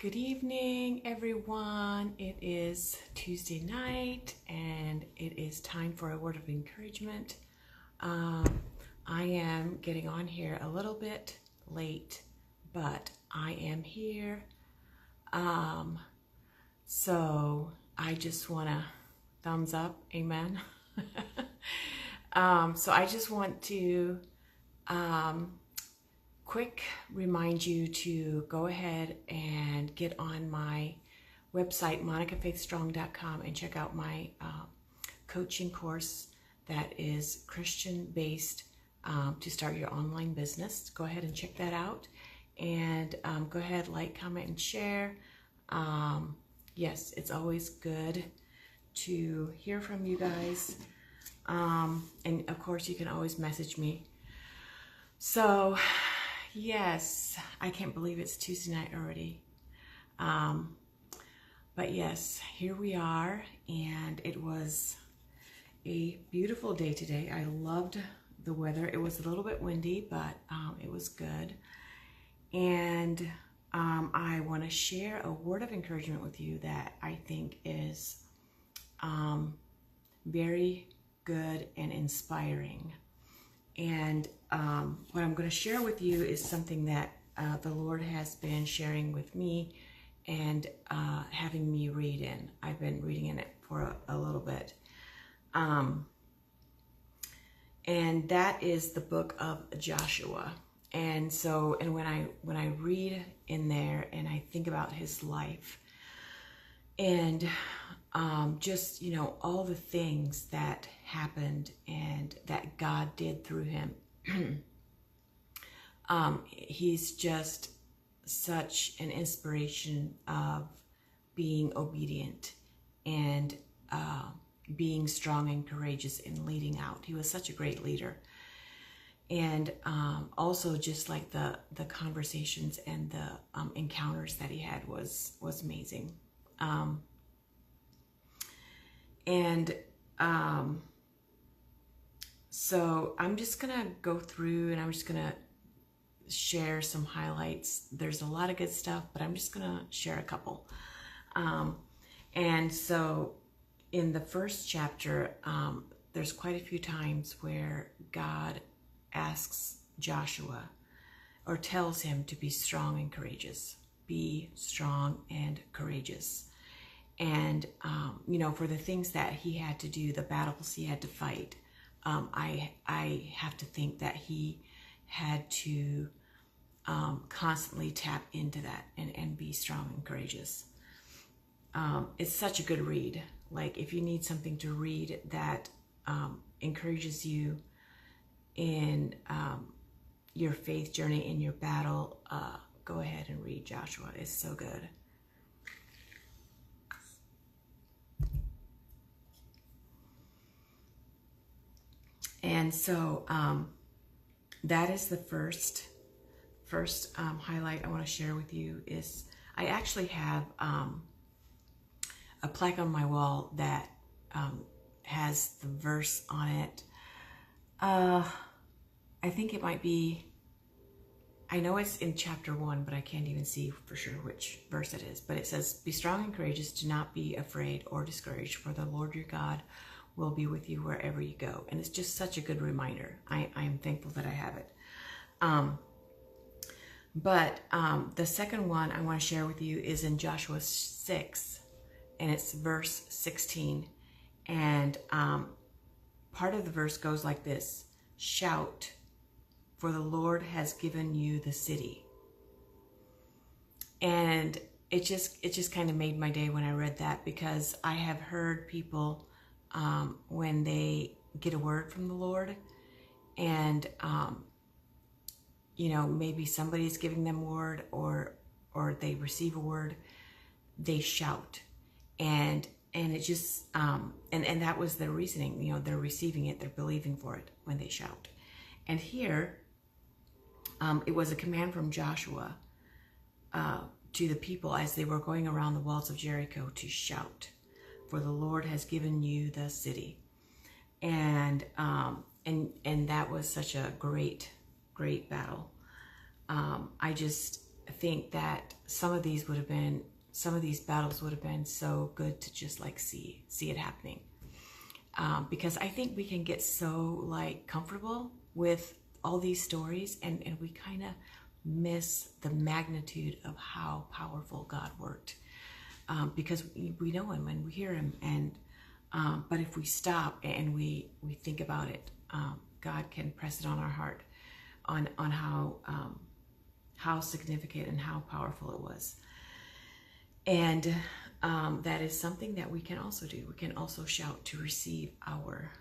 Good evening, everyone. It is Tuesday night and it is time for a word of encouragement. I am getting on here a little bit late, but I am here. So I just want to thumbs up, amen. So I just want to quick remind you to go ahead and get on my website, monicafaithstrong.com, and check out my coaching course that is Christian based to start your online business. Go ahead and check that out, and go ahead, like, comment, and share. Yes, it's always good to hear from you guys, and of course you can always message me. So yes, I can't believe it's Tuesday night already. But yes, here we are, and it was a beautiful day today. I loved the weather. It was a little bit windy, but it was good. And I want to share a word of encouragement with you that I think is very good and inspiring. And what I'm going to share with you is something that the Lord has been sharing with me and having me read in. I've been reading in it for a little bit. And that is the book of Joshua. And so, and when I read in there and I think about his life and just, you know, all the things that happened and that God did through him, he's just such an inspiration of being obedient and being strong and courageous in leading out. He was such a great leader. And also just like the conversations and the encounters that he had was amazing. So I'm just gonna go through and I'm just gonna share some highlights. There's a lot of good stuff, but I'm just gonna share a couple. And so in the first chapter, there's quite a few times where God asks Joshua or tells him to be strong and courageous. Be strong and courageous. And, you know, for the things that he had to do, the battles he had to fight, I have to think that he had to constantly tap into that and be strong and courageous. It's such a good read. Like, if you need something to read that encourages you in your faith journey, in your battle, go ahead and read Joshua. It's so good. And so that is the first highlight I want to share with you. Is I actually have a plaque on my wall that has the verse on it. I think it might be, I know it's in chapter 1, but I can't even see for sure which verse it is. But it says, "Be strong and courageous, do not be afraid or discouraged, for the Lord your God will be with you wherever you go." And it's just such a good reminder. I am thankful that I have it. But the second one I want to share with you is in Joshua 6, and it's verse 16. And part of the verse goes like this: "Shout, for the Lord has given you the city." And it just kind of made my day when I read that, because I have heard people when they get a word from the Lord and you know, maybe somebody's giving them a word or they receive a word, they shout, and it just and that was their reasoning. You know, they're receiving it, they're believing for it when they shout. And here it was a command from Joshua to the people as they were going around the walls of Jericho to shout, "For the Lord has given you the city." And that was such a great battle. I just think that some of these battles would have been so good to just like see it happening. Because I think we can get so like comfortable with all these stories, and we kind of miss the magnitude of how powerful God worked. Because we know him and we hear him, and but if we stop and we think about it, God can press it on our heart on how significant and how powerful it was. And that is something that we can also do. We can also shout to receive our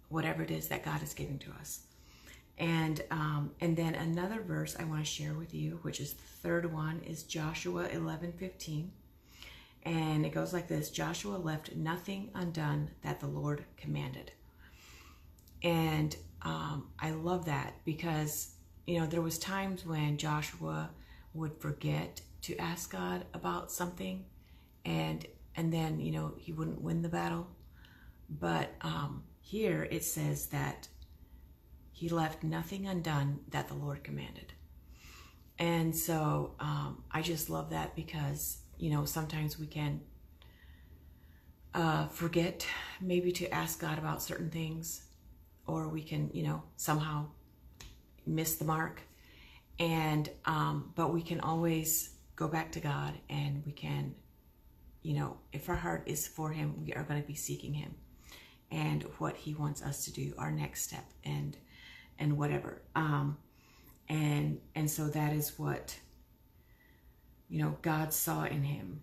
whatever it is that God is giving to us. And then another verse I want to share with you, which is the third one, is Joshua 11:15. And it goes like this: Joshua left nothing undone that the Lord commanded. And I love that, because, you know, there was times when Joshua would forget to ask God about something, and then, you know, he wouldn't win the battle. But here it says that he left nothing undone that the Lord commanded. And so I just love that, because, you know, sometimes we can forget maybe to ask God about certain things, or we can, you know, somehow miss the mark. And but we can always go back to God, and we can, you know, if our heart is for him, we are going to be seeking him and what he wants us to do, our next step, and whatever. And so that is what, you know, God saw in him,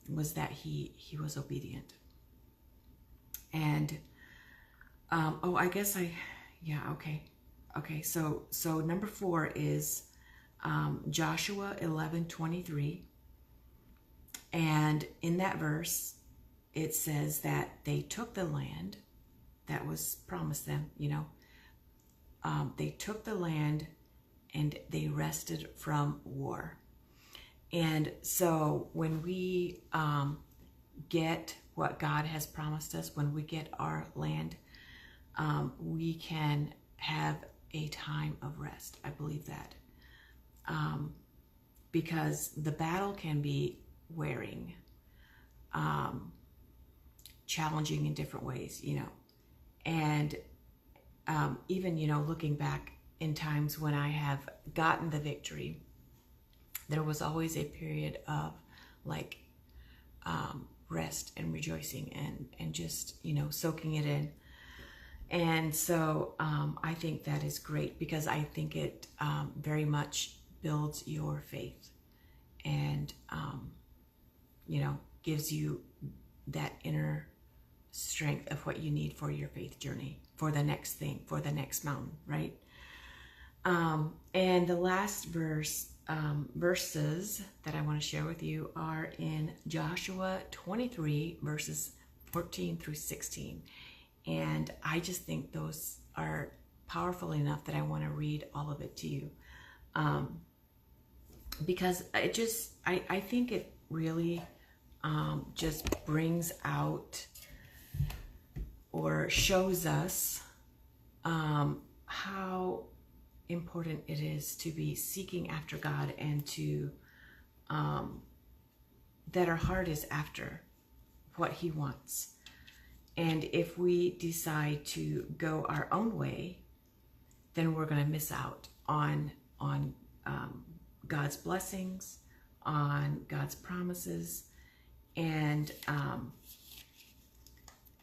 was that he was obedient. And oh, I guess okay. So number 4 is Joshua 11:23, and in that verse it says that they took the land that was promised them. You know, they took the land and they rested from war. And so when we get what God has promised us, when we get our land, we can have a time of rest. I believe that. Because the battle can be wearing, challenging in different ways, you know. And even, you know, looking back in times when I have gotten the victory, there was always a period of like rest and rejoicing and just, you know, soaking it in. And so I think that is great, because I think it very much builds your faith, and you know, gives you that inner strength of what you need for your faith journey, for the next thing, for the next mountain, right? And the last verses that I want to share with you are in Joshua 23, verses 14 through 16. And I just think those are powerful enough that I want to read all of it to you. Because it just, I think it really just brings out or shows us how important it is to be seeking after God, and to that our heart is after what he wants. And if we decide to go our own way, then we're going to miss out on God's blessings, on God's promises, and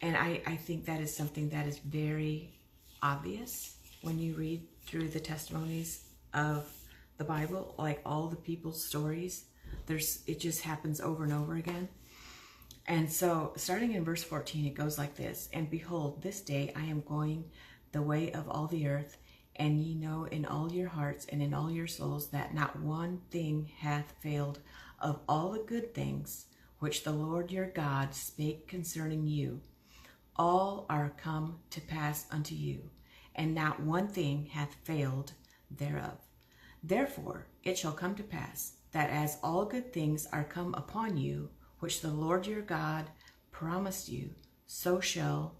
I think that is something that is very obvious when you read through the testimonies of the Bible, like all the people's stories. It just happens over and over again. And so starting in verse 14, it goes like this: And behold, this day I am going the way of all the earth, and ye know in all your hearts and in all your souls that not one thing hath failed of all the good things which the Lord your God spake concerning you. All are come to pass unto you, and not one thing hath failed thereof. Therefore it shall come to pass, that as all good things are come upon you, which the Lord your God promised you, so shall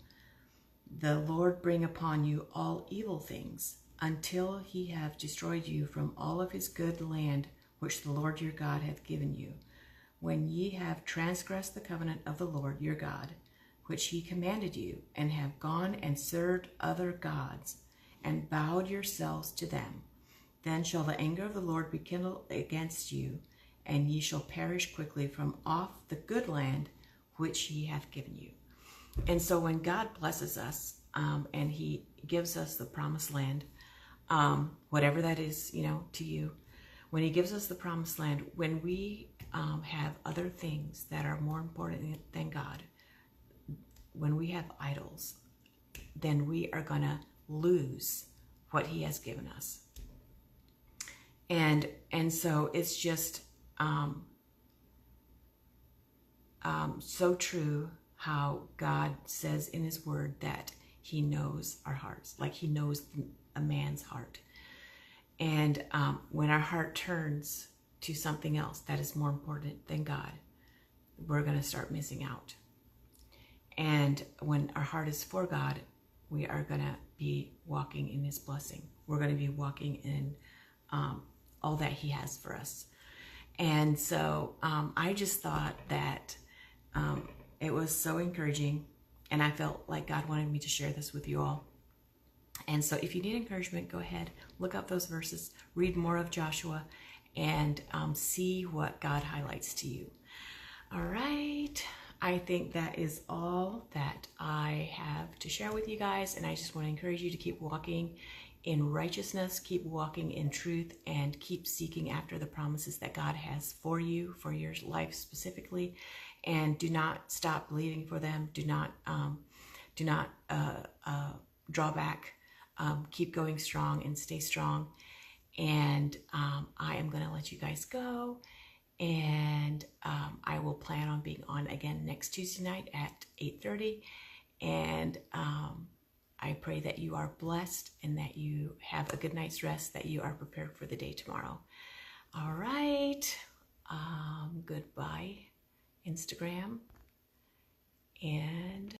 the Lord bring upon you all evil things until he have destroyed you from all of his good land which the Lord your God hath given you. When ye have transgressed the covenant of the Lord your God, which he commanded you, and have gone and served other gods, and bowed yourselves to them, then shall the anger of the Lord be kindled against you, and ye shall perish quickly from off the good land which he hath given you. And so when God blesses us, and he gives us the promised land, whatever that is, to you, when he gives us the promised land, when we have other things that are more important than God, when we have idols, then we are going to lose what he has given us. And so it's just so true how God says in his word that he knows our hearts, like he knows a man's heart. And when our heart turns to something else that is more important than God, we're going to start missing out. And when our heart is for God, we are going to be walking in his blessing. We're going to be walking in all that he has for us. And so I just thought that it was so encouraging, and I felt like God wanted me to share this with you all. And so if you need encouragement, go ahead, look up those verses, read more of Joshua, and see what God highlights to you. All right. I think that is all that I have to share with you guys. And I just want to encourage you to keep walking in righteousness, keep walking in truth, and keep seeking after the promises that God has for you, for your life specifically. And do not stop believing for them. Do not draw back. Keep going strong and stay strong. And I am going to let you guys go. And I will plan on being on again next Tuesday night at 8:30. And I pray that you are blessed and that you have a good night's rest, that you are prepared for the day tomorrow. All right. Goodbye, Instagram. And